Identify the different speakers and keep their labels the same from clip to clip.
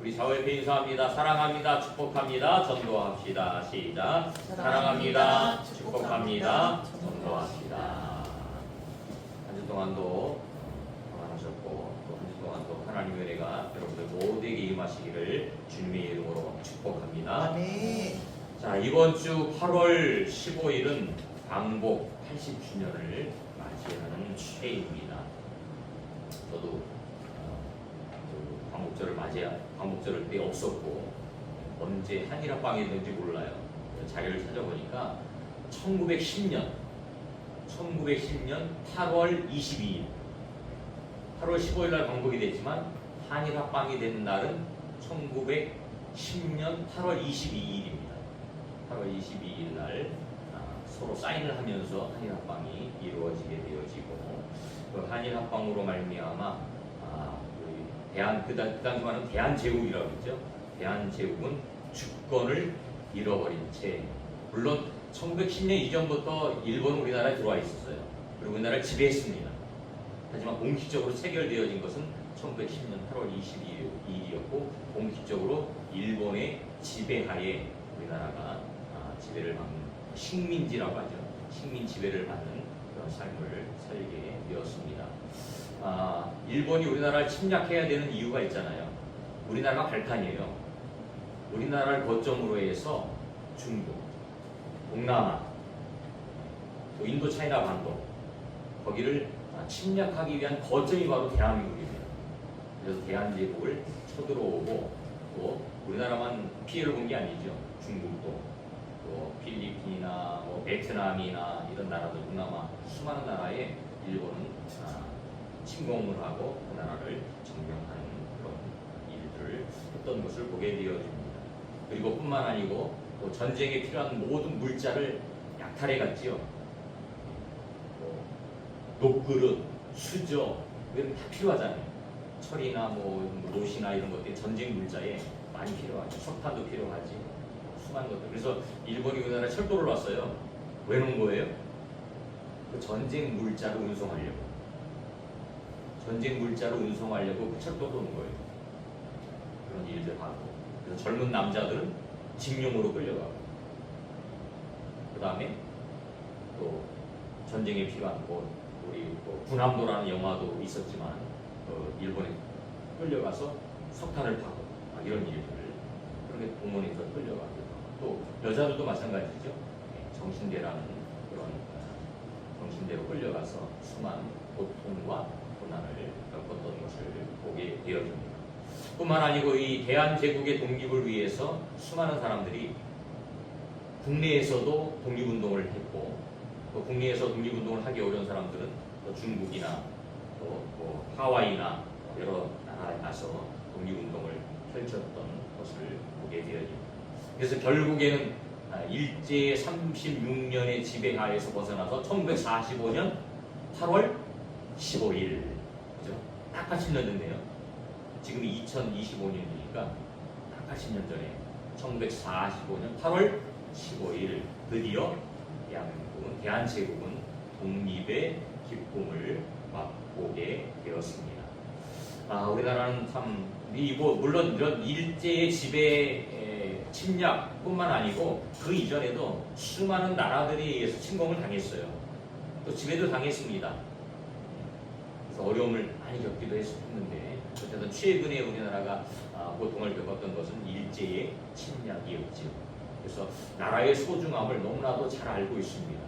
Speaker 1: 우리 사회에 인사합니다. 사랑합니다. 축복합니다. 전도합시다. 시작. 사랑합니다. 축복합니다. 전도합시다. 한 주 동안도 평안하셨고 또 한 주 동안도 하나님의 은혜가 여러분들 모두에게 임하시기를 주님의 이름으로 축복합니다.
Speaker 2: 아멘.
Speaker 1: 자, 이번 주 8월 15일은 광복 80주년을 맞이하는 해입니다. 저도 광복절을 때 없었고 언제 한일합방이 있는지 몰라요. 자료를 찾아보니까 1910년 8월 22일 8월 15일 날 광복이 됐지만 한일합방이 된 날은 1910년 8월 22일입니다. 8월 22일 날 서로 사인을 하면서 한일합방이 이루어지게 되어지고 그 한일합방으로 말미암아 그 당시만은 대한제국이라고 했죠. 대한제국은 주권을 잃어버린 채, 물론 1910년 이전부터 일본은 우리나라에 들어와 있었어요. 그리고 우리나라를 지배했습니다. 하지만 공식적으로 체결되어진 것은 1910년 8월 22일이었고 공식적으로 일본의 지배하에 우리나라가 지배를 받는 식민지라고 하죠. 식민 지배를 받는 그런 삶을 살게 되었습니다. 일본이 우리나라를 침략해야 되는 이유가 있잖아요. 우리나라가 발판이에요. 우리나라를 거점으로 해서 중국, 동남아, 또 인도 차이나 반도 거기를 침략하기 위한 거점이 바로 대한민국입니다. 그래서 대한제국을 쳐들어오고 또 우리나라만 피해를 본 게 아니죠. 중국도 또 필리핀이나 뭐 베트남이나 이런 나라들 동남아 수많은 나라에 일본은 침공을 하고 그 나라를 점령하는 그런 일들을 했던 것을 보게 되어집니다. 그리고 뿐만 아니고 또 전쟁에 필요한 모든 물자를 약탈해 갔지요. 녹그릇, 수저 이런 다 필요하잖아요. 철이나 뭐 노시나 이런 것들이 전쟁 물자에 많이 필요하죠. 석탄도 필요하지. 수많은 것들. 그래서 일본이 우리나라에 철도를 놨어요. 왜 놓은 거예요? 그 전쟁 물자를 운송하려고. 전쟁 물자를 운송하려고 그 철도를 놓은 거예요. 그런 일들 하고. 그래서 젊은 남자들은 징용으로 끌려가고. 그 다음에 또 전쟁에 필요한 우리 군함도라는 영화도 있었지만 일본에 끌려가서 석탄을 파고 이런 일들을 그렇게 동원해서 끌려가고 또 여자들도 마찬가지죠. 정신대라는 그런 정신대로 끌려가서 수많은 고통과 고난을 겪었던 것을 보게 되어집니다. 뿐만 아니고 이 대한제국의 독립을 위해서 수많은 사람들이 국내에서도 독립운동을 했고 또 국내에서 독립운동을 하기 어려운 사람들은 또 중국이나 또 하와이나 여러 나라에 가서 독립운동을 펼쳤던 것을 보게 되어집니다. 그래서 결국에는 일제 36년의 지배하에서 벗어나서 1945년 8월 15일 그죠? 딱 80년 됐네요. 지금이 2025년이니까 딱 80년 전에 1945년 8월 15일 드디어 대한제국은 독립의 기쁨을 맛보게 되었습니다. 우리나라는 참 물론 이런 일제의 지배 침략뿐만 아니고 그 이전에도 수많은 나라들에 의해서 침공을 당했어요. 또 지배도 당했습니다. 그래서 어려움을 많이 겪기도 했는데 어쨌든 최근에 우리나라가 고통을 겪었던 것은 일제의 침략이었죠. 그래서 나라의 소중함을 너무나도 잘 알고 있습니다.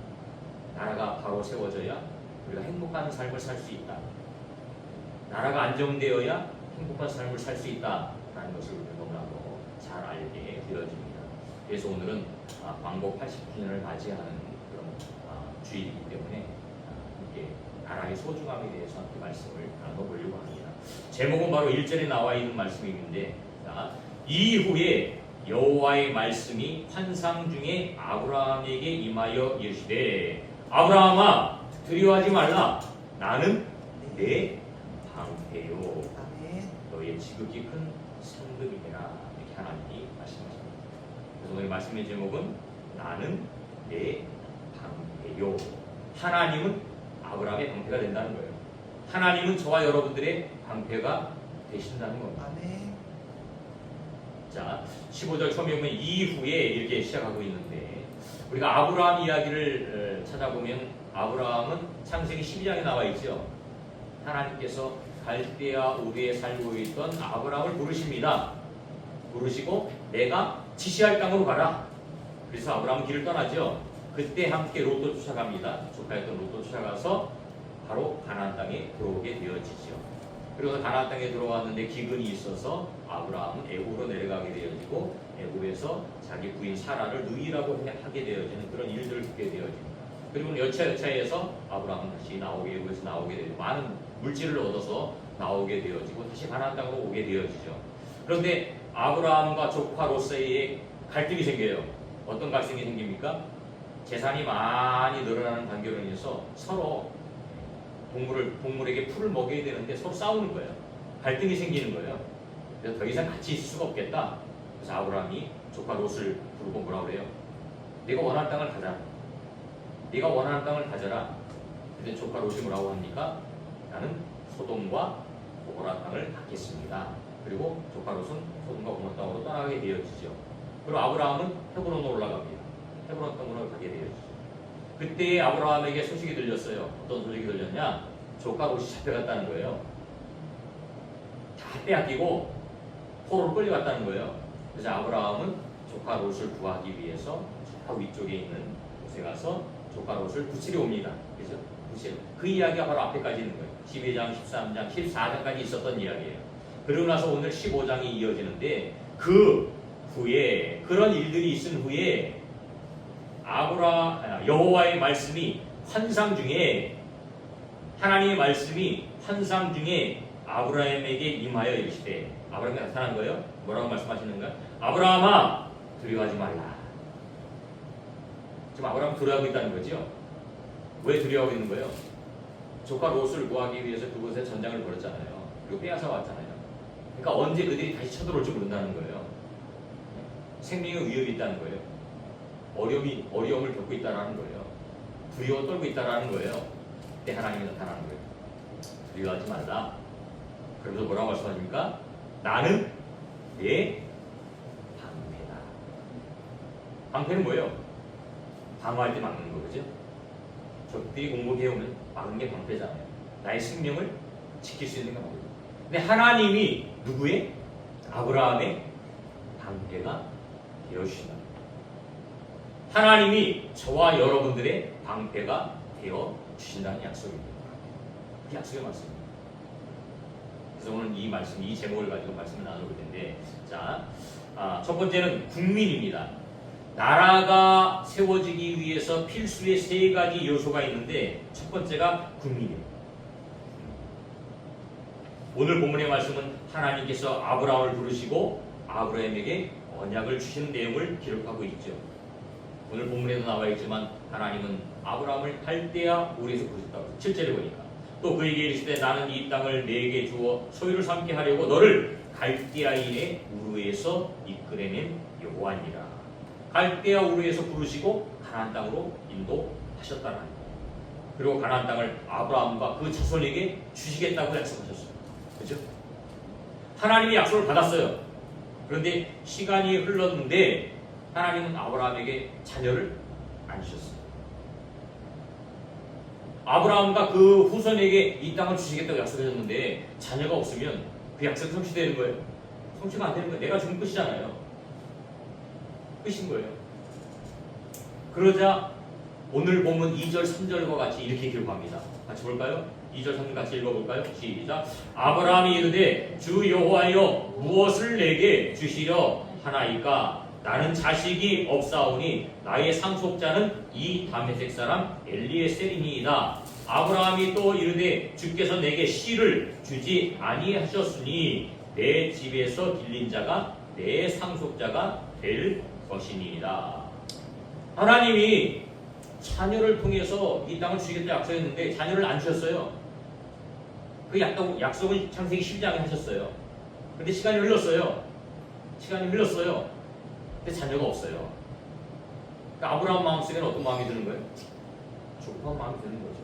Speaker 1: 나라가 바로 세워져야 우리가 행복한 삶을 살 수 있다. 나라가 안정되어야 행복한 삶을 살 수 있다라는 것을 우리가 너무나도 잘 알게 되어집니다. 그래서 오늘은 광복 80주년을 맞이하는 그런 주일이기 때문에 함께 나라의 소중함에 대해서 함께 말씀을 나눠보려고 합니다. 제목은 바로 1절에 나와 있는 말씀인데 이후에 여호와의 말씀이 환상 중에 아브라함에게 임하여 이르시되 아브라함아 두려워하지 말라 나는 내 방패요 너의 지극히 큰 상급이니라 이렇게 하나님이 말씀하십니다. 그래서 오늘 말씀의 제목은 나는 내 방패요. 하나님은 아브라함의 방패가 된다는 거예요. 하나님은 저와 여러분들의 방패가 되신다는 겁니다. 자, 15절 처음에 보면 이후에 이렇게 시작하고 있는데 우리가 아브라함 이야기를 찾아보면 아브라함은 창세기 12장에 나와 있죠. 하나님께서 갈대아 우르에 살고 있던 아브라함을 부르십니다. 부르시고 내가 지시할 땅으로 가라. 그래서 아브라함은 길을 떠나죠. 그때 함께 롯도 쫓아갑니다. 조카였던 롯도 쫓아가서 바로 가나안 땅에 들어오게 되어지죠. 그리고 가나안 땅에 들어왔는데 기근이 있어서 아브라함은 애굽으로 내려가게 되어지고 애굽에서 자기 부인 사라를 누이라고 하게 되어지는 그런 일들을 겪게 되어집니다. 그리고 여차여차해서 아브라함은 다시 나오게 애굽에서 나오게 되고 많은 물질을 얻어서 나오게 되어지고 다시 가나안 땅으로 오게 되어지죠. 그런데 아브라함과 조카 롯 사이에 갈등이 생겨요. 어떤 갈등이 생깁니까? 재산이 많이 늘어나는 관계로 인해서 서로 동물에게 풀을 먹여야 되는데 서로 싸우는 거예요. 갈등이 생기는 거예요. 그래서 더 이상 같이 있을 수가 없겠다. 그래서 아브라함이 조카 롯을 부르고 뭐라 그래요? 네가 원하는 땅을 가자. 네가 원하는 땅을 가져라. 근데 조카 롯이 뭐라고 합니까? 나는 소돔과 고모라 땅을 갖겠습니다. 그리고 조카 롯은 소돔과 고모라 땅으로 떠나게 되어지죠. 그리고 아브라함은 헤브론으로 올라갑니다. 헤브론 땅으로 가게 되어지죠. 그때 아브라함에게 소식이 들렸어요. 어떤 소식이 들렸냐? 조카 롯이 잡혀갔다는 거예요. 다 빼앗기고 포로로 끌려갔다는 거예요. 그래서 아브라함은 조카 롯을 구하기 위해서 저 위쪽에 있는 곳에 가서 조카 롯을 부치려 옵니다. 그죠? 부치려. 그 이야기가 바로 앞에까지 있는 거예요. 12장, 13장, 14장까지 있었던 이야기예요. 그러고 나서 오늘 15장이 이어지는데 그 후에 그런 일들이 있은 후에 여호와의 말씀이 환상 중에 하나님의 말씀이 환상 중에 아브라함에게 임하여 이르시되 아브라함이 나타난 거예요. 뭐라고 말씀하시는가? 아브라함아 두려워하지 말라. 지금 아브라함 두려워하고 있다는 거죠. 왜 두려워하고 있는 거예요? 조카 롯을 구하기 위해서 그곳에 전장을 벌였잖아요. 그리고 빼앗아 왔잖아요. 그러니까 언제 그들이 다시 쳐들어올지 모른다는 거예요. 생명의 위협이 있다는 거예요. 어려움을 겪고 있다는 거예요. 두려워 떨고 있다는 거예요. 그때 하나님이 나타나는 거예요. 두려워하지 말라. 그러면서 뭐라고 말씀하십니까? 나는 내 방패다. 방패는 뭐예요? 방어할 때 막는 거죠. 적들이 공격해오면 막는 게 방패잖아요. 나의 생명을 지킬 수 있는 게 방패죠. 근데 하나님이 누구의? 아브라함의 방패가 되어주신다. 하나님이 저와 여러분들의 방패가 되어 주신다는 약속입니다. 그 약속의 말씀입니다. 그래서 오늘 이 말씀, 이 제목을 가지고 말씀을 나눠볼 텐데, 자, 첫 번째는 국민입니다. 나라가 세워지기 위해서 필수의 세 가지 요소가 있는데 첫 번째가 국민입니다. 오늘 본문의 말씀은 하나님께서 아브라함을 부르시고 아브라함에게 언약을 주시는 내용을 기록하고 있죠. 오늘 본문에도 나와 있지만 하나님은 아브라함을 갈대아 우르에서 부르셨다고 7절에 보니까 또 그에게 이르시되 나는 이 땅을 네게 주어 소유를 삼게 하려고 너를 갈대아인의 우르에서 이끌어낸 여호와니라. 갈대아 우르에서 부르시고 가나안 땅으로 인도하셨다는 거예요. 그리고 가나안 땅을 아브라함과 그 자손에게 주시겠다고 약속하셨어요. 그렇죠? 하나님이 약속을 받았어요. 그런데 시간이 흘렀는데 하나님은 아브라함에게 자녀를 안 주셨어요. 아브라함과 그 후손에게 이 땅을 주시겠다고 약속하셨는데 자녀가 없으면 그 약속이 성취되는 거예요? 성취가 안 되는 거예요. 내가 죽은 끝이잖아요. 끝인 거예요. 그러자 오늘 보면 2절, 3절과 같이 이렇게 기록합니다. 같이 볼까요? 2절, 3절 같이 읽어볼까요? 시작. 아브라함이 이르되 주 여호와여 무엇을 내게 주시려 하나이까? 나는 자식이 없사오니 나의 상속자는 이 다메섹 사람 엘리에셀이니이다. 아브라함이 또 이르되 주께서 내게 씨를 주지 아니하셨으니 내 집에서 길린 자가 내 상속자가 될 것이니이다. 하나님이 자녀를 통해서 이 땅을 주시겠다 약속했는데 자녀를 안 주셨어요. 그 약속은 창세기 12장에 하셨어요. 근데 시간이 흘렀어요. 근데 자녀가 없어요. 그러니까 아브라함 마음속에는 어떤 마음이 드는 거예요? 조급한 마음이 드는 거죠.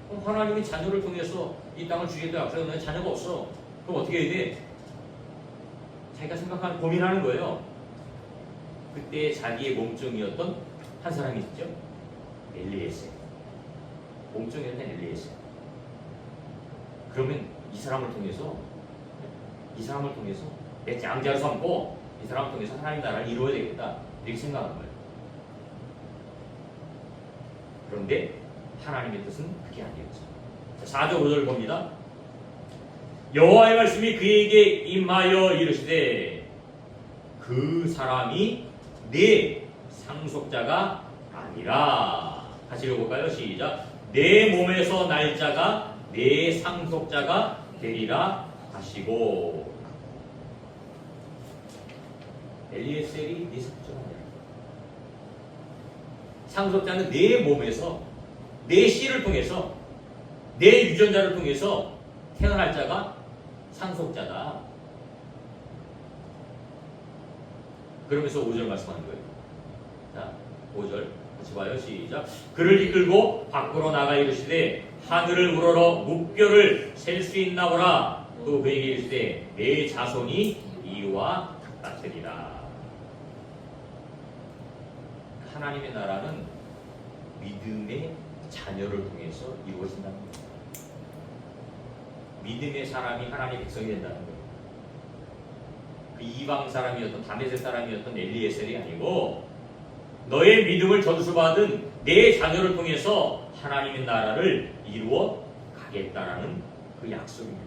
Speaker 1: 그럼 하나님이 자녀를 통해서 이 땅을 주겠다 약속했는데 자녀가 없어. 그럼 어떻게 해야 돼? 자기가 생각하는 고민하는 거예요. 그때 자기의 몸종이었던 한 사람이 있죠. 엘리에셀. 몸종이었던 엘리에셀. 그러면 이 사람을 통해서 내 장자로 삼고 이 사람을 통해서 하나님 나라를 이루어야 되겠다 이렇게 생각한 거예요. 그런데 하나님의 뜻은 그게 아니었죠. 자, 4절 5절 봅니다. 여호와의 말씀이 그에게 임하여 이르시되 그 사람이 내 상속자가 아니라. 다시 읽어볼까요? 시작. 내 몸에서 날 자가 내 상속자가 되리라 하시고. 엘리에셀이 네 상속자가 아니라. 상속자는 내 몸에서 내 씨를 통해서 내 유전자를 통해서 태어날 자가 상속자다. 그러면서 5절 말씀하는 거예요. 자, 5절 같이 봐요. 시작. 그를 이끌고 밖으로 나가 이르시되 하늘을 우러러 무뼈를 셀 수 있나 보라. 또 그에게 이르시되 내 자손이 이와 같으리라. 하나님의 나라는 믿음의 자녀를 통해서 이루어진다는 거예요. 믿음의 사람이 하나님의 백성이 된다는 거예요. 그 이방 사람이었던 다메섹 사람이었던 엘리에셀이 아니고 너의 믿음을 전수받은 내 자녀를 통해서 하나님의 나라를 이루어 가겠다라는 그 약속입니다.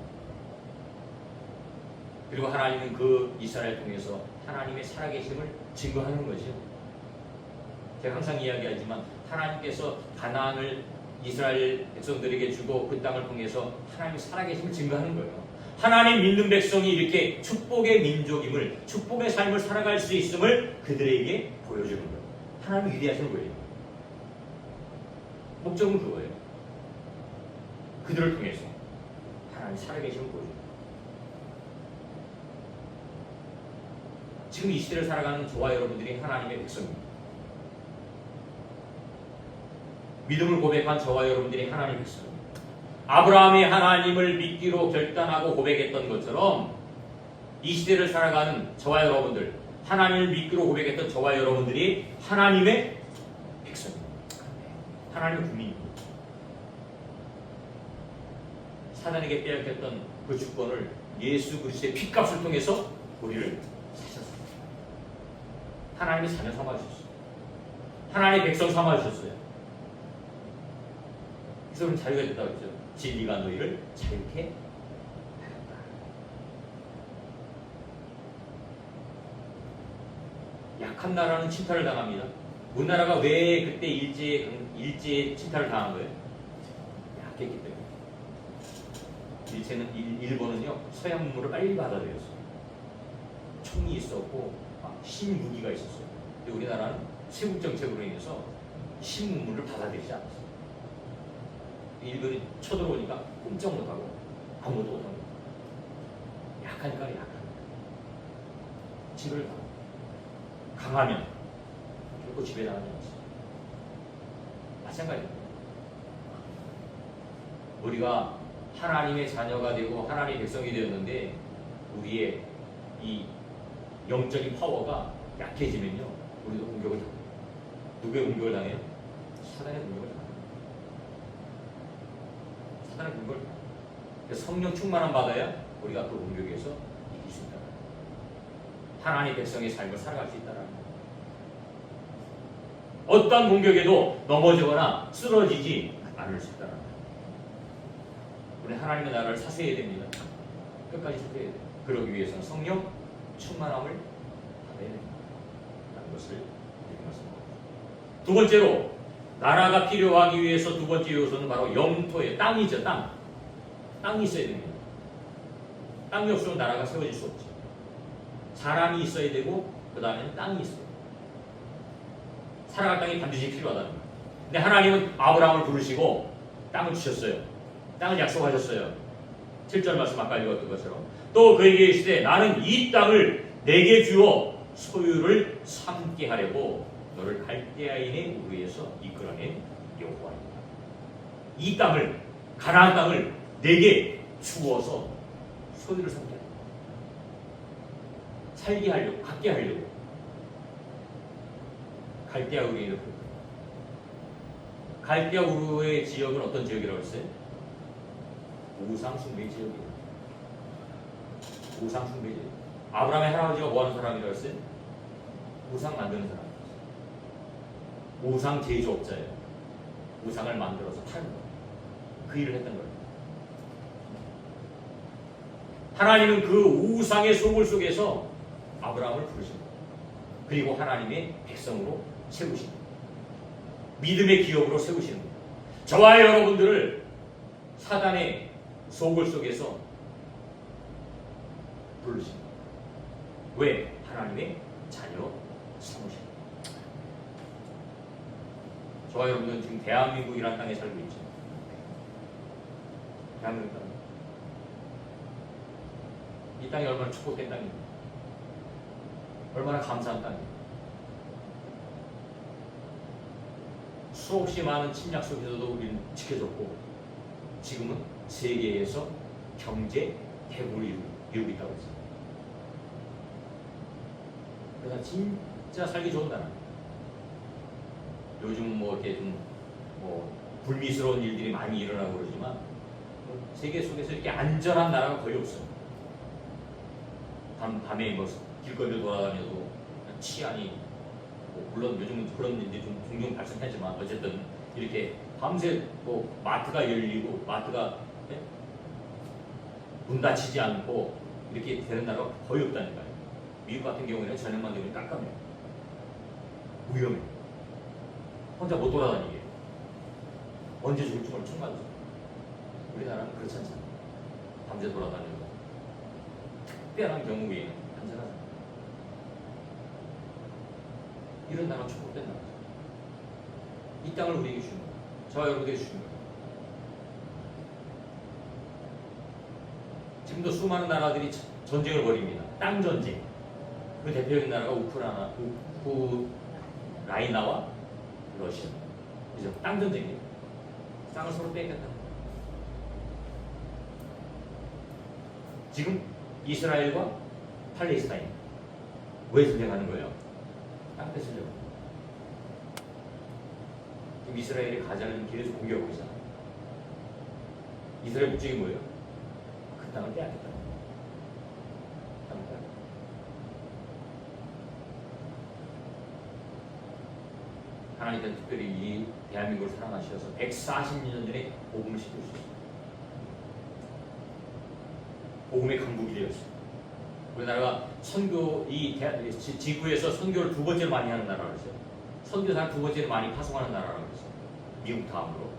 Speaker 1: 그리고 하나님은 그 이스라엘 통해서 하나님의 살아계심을 증거하는 거죠. 제가 항상 이야기하지만 하나님께서 가나안을 이스라엘 백성들에게 주고 그 땅을 통해서 하나님의 살아계심을 증거하는 거예요. 하나님 믿는 백성이 이렇게 축복의 민족임을, 축복의 삶을 살아갈 수 있음을 그들에게 보여주는 거예요. 하나님이 위대하신 거예요. 목적은 그거예요. 그들을 통해서 하나님 살아계심을 보여주는 거예요. 지금 이 시대를 살아가는 저와 여러분들이 하나님의 백성입니다. 믿음을 고백한 저와 여러분들이 하나님의 백성입니다. 아브라함이 하나님을 믿기로 결단하고 고백했던 것처럼 이 시대를 살아가는 저와 여러분들, 하나님을 믿기로 고백했던 저와 여러분들이 하나님의 백성입니다. 하나님의 국민입니다. 사단에게 빼앗겼던 그 주권을 예수 그리스도의 피값을 통해서 우리를 사셨습니다. 하나님의 자녀 삼아주셨어요. 하나님의 백성 삼아주셨어요. 그래서 우리는 자유가 됐다고 했죠. 진리가 너희를 자유케 하였다. 약한 나라는 침탈을 당합니다. 우리나라가 왜 그때 일제에 침탈을 당한 거예요? 약했기 때문에. 일본은요 서양 문물을 빨리 받아들였어요. 총이 있었고 신무기가 있었어요. 근데 우리나라는 세국 정책으로 인해서 신문물을 받아들이지 않았어요. 일본이 쳐들어오니까 꼼짝 못하고 아무것도 못하고 약하니까 약한 지배를 당하고 강하면 결코 지배당하지 않습니다. 마찬가지입니다. 우리가 하나님의 자녀가 되고 하나님의 백성이 되었는데 우리의 이 영적인 파워가 약해지면요 우리도 공격을 당해요. 누구의 공격을 당해요? 사단의 공격을 당해요. 사단의 공격을 당해요. 성령 충만함 받아야 우리가 그 공격에서 이길 수 있다. 하나님의 백성의 삶을 살아갈 수 있다는 거예요. 어떤 공격에도 넘어지거나 쓰러지지 않을 수 있다는 거예요. 우리 하나님의 나라를 사수해야 됩니다. 끝까지 사수해야 돼요. 그러기 위해서는 성령 충만함을 받아야 됩니다. 라는 것을 이렇게 말씀합니다. 두 번째로 나라가 필요하기 위해서 두 번째 요소는 바로 영토예요. 땅이죠. 땅이 있어야 됩니다. 땅이 없으면 나라가 세워질 수 없죠. 사람이 있어야 되고 그 다음에는 땅이 있어요. 살아갈 땅이 반드시 필요하다는 거예요. 근데 하나님은 아브라함을 부르시고 땅을 주셨어요. 땅을 약속하셨어요. 7절 말씀 아까 읽었던 것처럼 또 그에게 이르시되 나는 이 땅을 내게 주어 소유를 삼게 하려고 너를 갈대아인의 우르에서 이끌어낸 여호와입니다. 이 땅을 가나안 땅을 내게 주어서 소유를 삼게 합니다. 살게 하려고, 갖게 하려고. 갈대아 우르에 이렇게. 갈대아 우르의 지역은 어떤 지역이라고 했어요? 우상 숭배 지역이에요. 우상 숭배 지역. 아브라함의 할아버지가 뭐 하는 사람이라고 했어요? 우상 만드는 사람. 우상 제조업자예요. 우상을 만들어서 파는 거예요. 그 일을 했던 거예요. 하나님은 그 우상의 소굴 속에서 아브라함을 부르신 거예요. 그리고 하나님의 백성으로 세우신 거예요. 믿음의 기업으로 세우시는 거예요. 저와 여러분들을 사단의 소굴 속에서 부르신 거예요. 왜? 하나님의 자녀 삼으신 거예요. 저와 여러분은 지금 대한민국이라는 땅에 살고 있죠. 대한민국 땅. 이 땅이 얼마나 축복된 땅입니까? 얼마나 감사한 땅입니까? 수없이 많은 침략 속에서도 우리는 지켜졌고 지금은 세계에서 경제 대국을 이루고 있다고 했어요. 그래서 진짜 살기 좋은 나라. 요즘 뭐 이렇게 좀 불미스러운 일들이 많이 일어나고 그러지만 세계 속에서 이렇게 안전한 나라가 거의 없어요. 밤에 뭐 길거리를 돌아다녀도 치안이 물론 요즘은 그런 일들이 좀 종종 발생하지만 어쨌든 이렇게 밤새 뭐 마트가 열리고 마트가 문 닫히지 않고 이렇게 되는 나라가 거의 없다니까요. 미국 같은 경우에는 저녁만 되면 깜깜해요. 위험해요. 혼자 못 돌아다니게. 언제 죽을지 모르는 총맞죠. 우리나라는 그렇지 않잖아요. 밤새 돌아다니고 특별한 경우 외에는 안전하잖아요. 이런 나라가 축복된 나라죠. 이 땅을 우리에게 주는 거예요. 저와 여러분에게 주는 거예요. 지금도 수많은 나라들이 전쟁을 벌입니다. 땅 전쟁. 그 대표적인 나라가 우크라이나와 러시아. 그죠? 땅 전쟁이에요. 땅을 서로 뺏겼다. 지금 이스라엘과 팔레스타인 왜 전쟁하는 거예요? 땅 뺏으려고. 지금 이스라엘이 가자를 길에서 공격하고 있잖아요. 이스라엘 목적이 뭐예요? 그 땅을 빼앗겠다. 땅을 빼앗겠다. 하나님께서 특별히 이 대한민국을 사랑하셔서 140년 전에 복음을 시켜주셨어요. 복음의 강국이 되었어요. 우리나라가 선교, 지구에서 선교를 두 번째로 많이 하는 나라라고 했어요. 선교사를 두 번째로 많이 파송하는 나라라고 했어요. 미국 다음으로.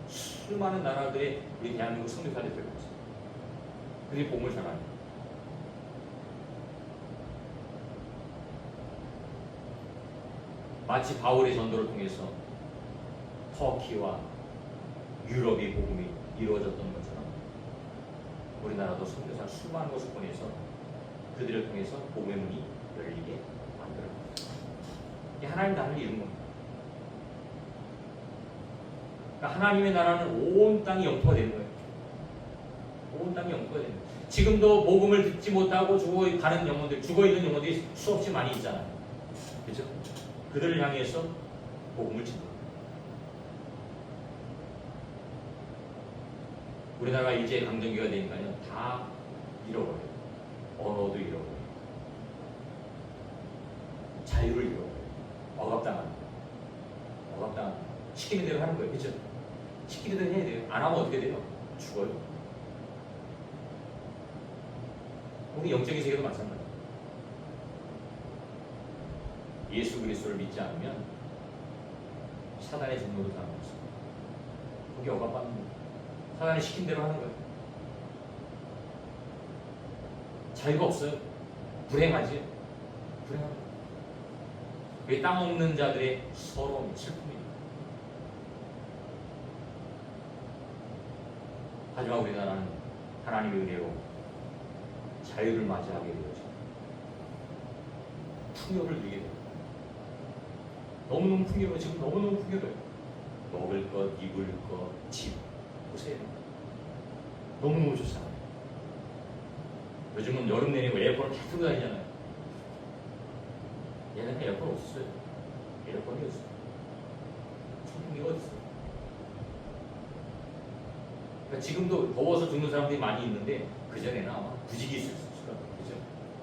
Speaker 1: 수많은 나라들의 우리 대한민국 선교사들이 되고 있어요. 그들이 복음을 전합니다. 마치 바울의 전도를 통해서 터키와 유럽의 복음이 이루어졌던 것처럼 우리나라도 선교사 수많은 곳을 보내서 그들을 통해서 복음의 문이 열리게 만들어갑니다. 이게 하나님 나라를 이룬 겁니다. 그러니까 하나님의 나라는 온 땅이 영토가 되는 거예요. 온 땅이 영토가 되는 거예요. 지금도 복음을 듣지 못하고 죽어가는 영혼들, 죽어있는 영혼들이 수없이 많이 있잖아요. 그렇죠? 그들을 향해서 복음을 전합니다. 우리나라가 일제 강점기가 되니까요, 다 잃어버려요. 언어도 잃어버려요. 자유를 잃어버려요. 억압당합니다. 억압당합니다. 시키는 대로 하는 거예요. 그렇죠? 시키는 대로 해야 돼요. 안 하면 어떻게 돼요? 죽어요. 우리 영적인 세계도 마찬가지예요. 예수 그리스도를 믿지 않으면 사단의 종로로 사는 것입니다. 거기 억압받는 거예요. 사단이 시킨 대로 하는 거예요. 자유가 없어요. 불행하지. 불행합니다. 그게 땅 없는 자들의 서러움, 슬픔입니다. 하지만 우리나라는 하나님의 은혜로 자유를 맞이하게 되어서 풍요를 누리게 됩니다. 너무너무 풍요로워요. 지금 너무너무 풍요로워요. 먹을 것, 입을 것, 집 보세요. 너무너무 좋잖아요. 요즘은 여름 내내고 에어컨을 다 틀고 다니잖아요. 얘네는 에어컨 없었어요. 에어컨이 없어요. 선풍기가 어딨어요. 그러니까 지금도 더워서 죽는 사람들이 많이 있는데 그전에는 아마 부직이 있을 수가 없어요. 그죠?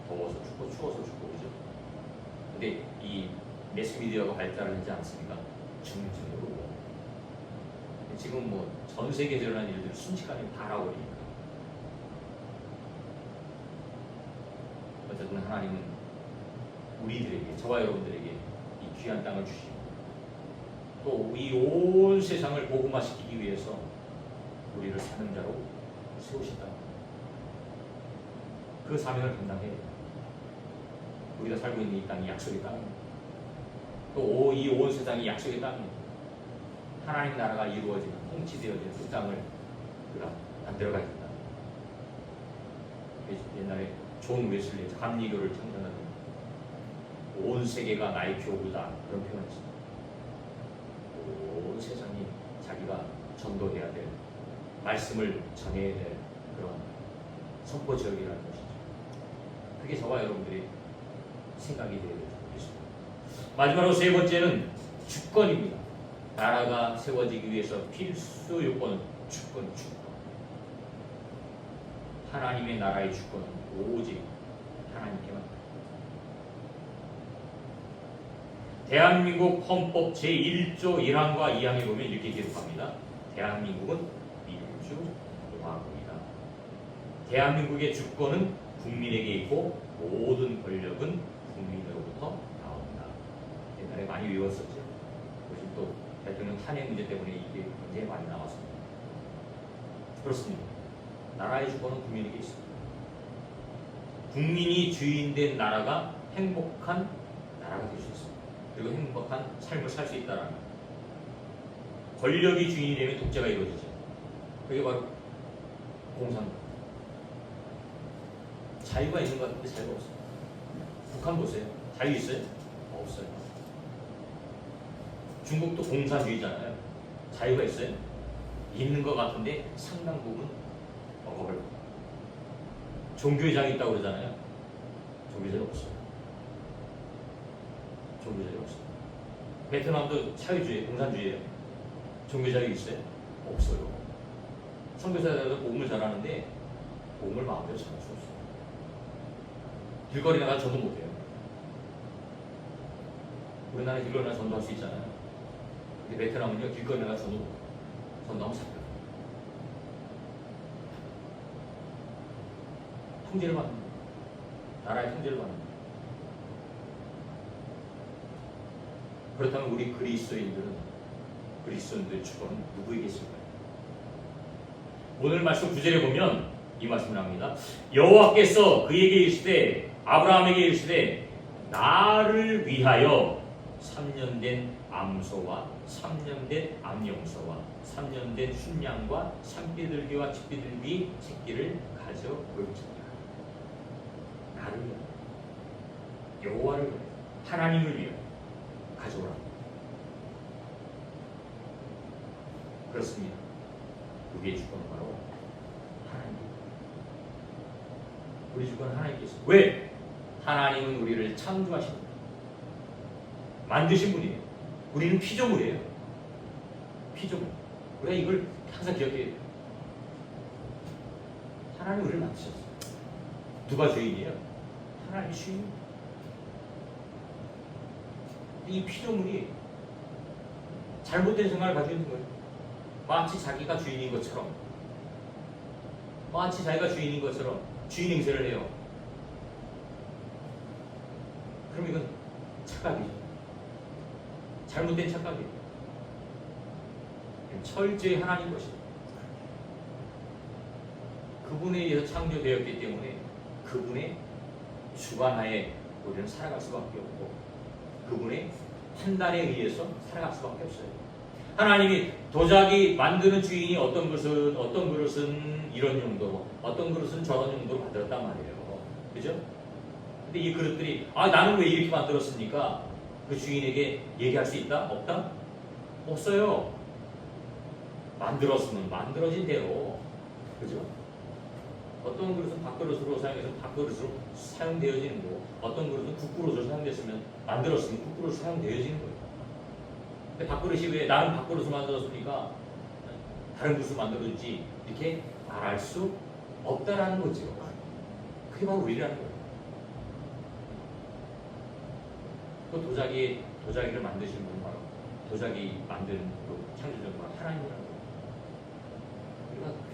Speaker 1: 더워서 죽고 추워서 죽고 그죠? 근데 이 매스미디어가 발달을 하지 않습니까? 중증으로 오고. 지금 뭐 전 세계에서 일어난 일들을 순식간에 다 알아버리니까. 어쨌든 하나님은 우리들에게, 저와 여러분들에게 이 귀한 땅을 주시고 또 이 온 세상을 복음화시키기 위해서 우리를 사명자로 세우신다. 그 사명을 감당해 우리가 살고 있는 이 땅이 약속의 땅입니다. 또 이 온 세상이 약속의 땅입니다. 하나님 나라가 이루어지는 통치되어지는 그 땅을 우리가 만들어가야 된다. 옛날에 존 웨슬리 감리교를 창단하는 온 세계가 나의 교구다 그런 표현을 했습니다. 온 세상이 자기가 전도해야 될 말씀을 전해야 될 그런 선포 지역이라는 것이죠. 그게 저와 여러분들이 생각이 되어야 되겠습니다. 마지막으로 세 번째는 주권입니다. 나라가 세워지기 위해서 필수 요건은 주권. 하나님의 나라의 주권은 오직 하나님께만. 대한민국 헌법 제1조 1항과 2항에 보면 이렇게 기록합니다. 대한민국은 민주공화국이다. 대한민국의 주권은 국민에게 있고 모든 권력은 국민으로부터 나온다. 옛날에 많이 외웠었죠. 요즘 또 대통령 탄핵 문제 때문에 이게 굉장히 많이 나왔습니다. 그렇습니다. 나라의 주권은 국민에게 있습니다. 국민이 주인된 나라가 행복한 나라가 될 수 있습니다. 그리고 행복한 삶을 살 수 있다는 권력이 주인이 되면 독재가 이루어지죠. 그게 바로 공산당. 자유가 있는 것 같은데 자유가 없어요. 북한 보세요. 자유 있어요? 없어요. 중국도 공산주의잖아요. 자유가 있어요? 있는 것 같은데 상당 부분 억압을. 종교의 자유 있다고 그러잖아요. 종교의 자유 없어요. 종교의 자유 없어요. 베트남도 사회주의, 공산주의예요. 종교의 자유 있어요? 없어요. 선교사들도 복음을 잘하는데 복음을 마음대로 전할 수 없어요. 길거리 나가 전도 못해요. 우리나라 길거리 나가 전도할 수 있잖아요. 근데 베트남은요 길거리 나가 전도하면 잡혀요. 통제를 받는 거예요. 나라의 통제를 받는 거예요. 그렇다면 우리 그리스도인들의 주권은 누구에게 있을까요? 오늘 말씀 9절에 보면 이 말씀을 합니다. 여호와께서 그에게 이르시되 아브라함에게 이르시되 나를 위하여 3년 된 암소와 3년 된 암염소와 3년 된 순양과 산비둘기와 집비둘기 새끼를 가져올지니라. 나를 위하여, 여호와를 위하여, 하나님을 위하여 가져오라. 그렇습니다. 우리의 주권은 바로 하나님입니다. 우리 주권은 하나님께 있습니다. 왜? 하나님은 우리를 창조하신 분이에요. 만드신 분이에요. 우리는 피조물이에요. 피조물. 우리가 이걸 항상 기억해야 돼요. 하나님 우리를 만드셨어요. 누가 주인이에요? 하나님이 주인입니다. 이 피조물이 잘못된 생각을 가지고 있는 거예요. 마치 자기가 주인인 것처럼, 주인 행세를 해요. 그럼 이건 착각이죠. 잘못된 착각이에요. 철저히 하나님 것이에요. 그분에 의해서 창조되었기 때문에 그분의 주관하에 우리는 살아갈 수밖에 없고 그분의 판단에 의해서 살아갈 수밖에 없어요. 하나님이 도자기 만드는 주인이 어떤 그릇은 이런 용도로, 어떤 그릇은 저런 용도로 만들었단 말이에요. 그죠? 근데 이 그릇들이 나는 왜 이렇게 만들었습니까? 그 주인에게 얘기할 수 있다? 없다? 없어요. 만들었으면 만들어진 대로, 그죠? 어떤 그릇은 밥그릇으로 사용해서 밥그릇으로 사용되어지는 거고, 어떤 그릇은 국그릇으로 사용됐으면 만들었으면 국그릇으로 사용되어지는 거예요. 근데 밥그릇이 왜 나는 밥그릇을 만들었으니까 다른 그릇을 만들어주지 이렇게 말할 수 없다라는 거죠. 그게 바로 우리라는 거예요. 그 도자기를 만드신 분은 바로 도자기 만드는 그 창조자가 하나님이라는 거예요.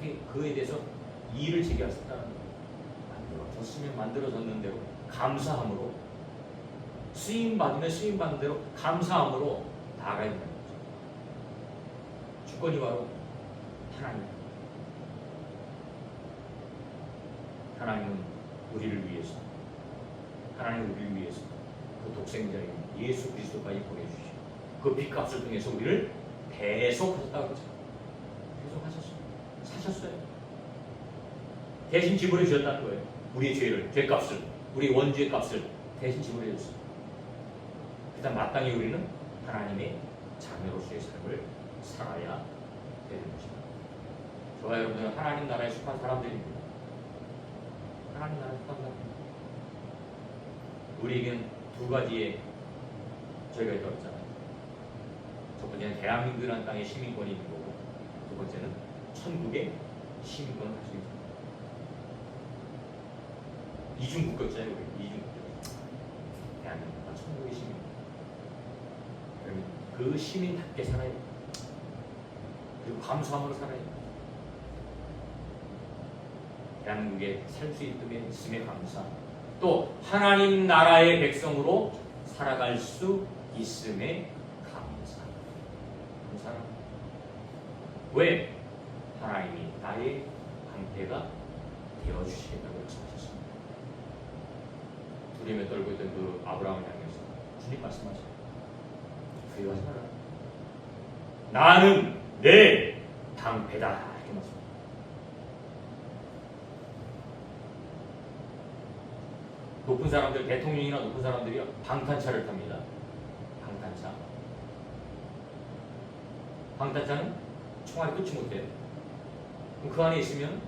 Speaker 1: 그러니까 그에 대해서 이의를 제기할 수 없다는 거예요. 만들어졌으면 만들어졌는 대로 감사함으로, 쓰임받으면 쓰임받는 대로 감사함으로 나아가야 된다는 거죠. 주권이 바로 하나님. 하나님은 우리를 위해서, 하나님은 우리를 위해서 그 독생자인 예수 그리스도까지 보내주시고 그 빚값을 통해서 우리를 대속하셨다고 그러죠. 대속하셨어요. 사셨어요. 대신 지불해 주셨다는 거예요. 우리의 죄를, 죄값을, 우리 원죄의 값을 대신 지불해 주셨어요. 일단 마땅히 우리는 하나님의 자녀로서의 삶을 살아야 되는 것입니다. 저와 여러분들은 하나님 나라에 속한 사람들입니다. 하나님 나라에 속한 사람입니다. 우리에게는 두 가지의 저희가 있다고 했잖아요. 첫 번째는 대한민국이라는 땅의 시민권이 있는 거고, 두 번째는 천국의 시민권을 가지고 있습니다. 이중국격자예요. 우리 이중국격자. 대한민국과 천국의 시민. 그 시민답게 살아야 돼요. 그리고 감사함으로 살아야 돼요. 대한민국에 살 수 있음에 감사. 또 하나님 나라의 백성으로 살아갈 수 있음에 감사. 감사합니다. 왜? 하나님이 나의 방패가 되어주시겠다고 말씀하셨습니다. 두려움에 떨고 있던 그 아브라함을 향해서 주님 말씀하셨어요. 두려워하지 마라. 나는 내 방패다. 이렇게 말씀합니다. 높은 사람들, 대통령이나 높은 사람들이요, 방탄차를 탑니다. 방탄차. 방탄차는 총알이 끝이 못 돼요. 그럼 그 안에 있으면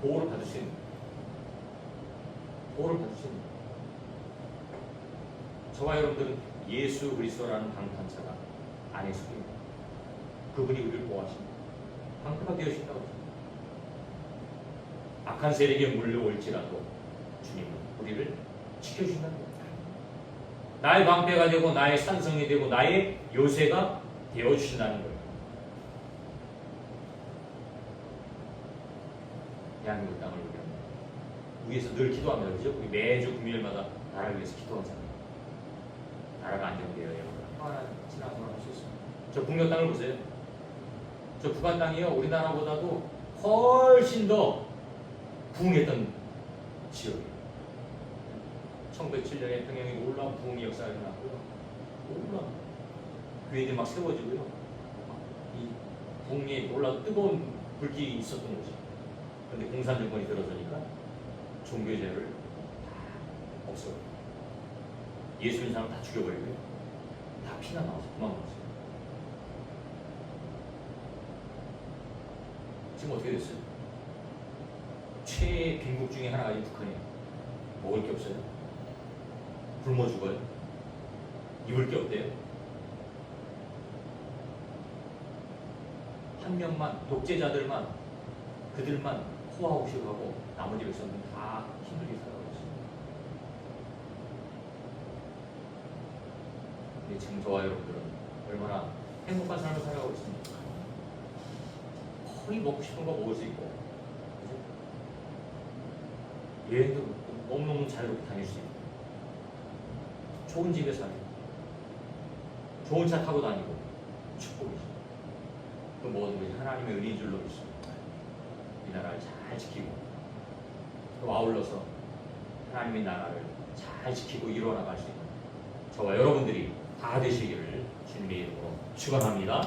Speaker 1: 보호를 받을 수 있는 거예요. 보호를 받을 수 있는 거예요. 저와 여러분들은 예수 그리스도라는 방탄차가 안에 있습니다. 그분이 우리를 보호하십니다. 방패가 되어주신다고 합니다. 악한 세력에 물려올지라도 주님은 우리를 지켜주신다는 겁니다. 나의 방패가 되고 나의 산성이 되고 나의 요새가 되어주신다는 거예요. 대한민국 땅을 위해서 늘 기도합니다. 그죠? 우리 매주 금요일마다 나라를 위해서 기도하잖아요. 나라가 안정되어야 평안한 신앙생활을 할 수 있습니다. 저 북녘 땅을 보세요. 저 북한 땅이요, 우리나라보다도 훨씬 더 부흥했던 지역이에요. 1907년에 평양에 놀라운 부흥의 역사가 일어났고요. 놀라운 교회들이 막 세워지고요. 이 부흥에 놀라운 뜨거운 불길이 있었던 거죠. 그런데 공산 정권이 들어서니까 종교제를 다 없애버려요. 예수 믿는 사람 다 죽여버리고요. 다 피난 나와서 도망갔어요. 지금 어떻게 됐어요? 최애 빈국 중에 하나가 이 북한이에요. 먹을 게 없어요. 굶어 죽어요. 입을 게 없대요. 한 명만, 독재자들만, 그들만 호하고 싶어하고 나머지 백성들은 다 힘들게 살아가고 있습니다. 근데 지금 저와 여러분들은 얼마나 행복한 삶을 살아가고 있습니까? 거의 먹고 싶은 거 먹을 수 있고, 여행도 너무너무 자유롭게 다닐 수 있고, 좋은 집에 살고, 좋은 차 타고 다니고, 축복이죠. 그 모든 것이 하나님의 은혜인 줄로 믿습니다. 이 나라를 잘 지키고, 또 아울러서 하나님의 나라를 잘 지키고 이루어 나갈 수 있는 저와 여러분들이 다 되시기를 주님의 이름으로 축원합니다.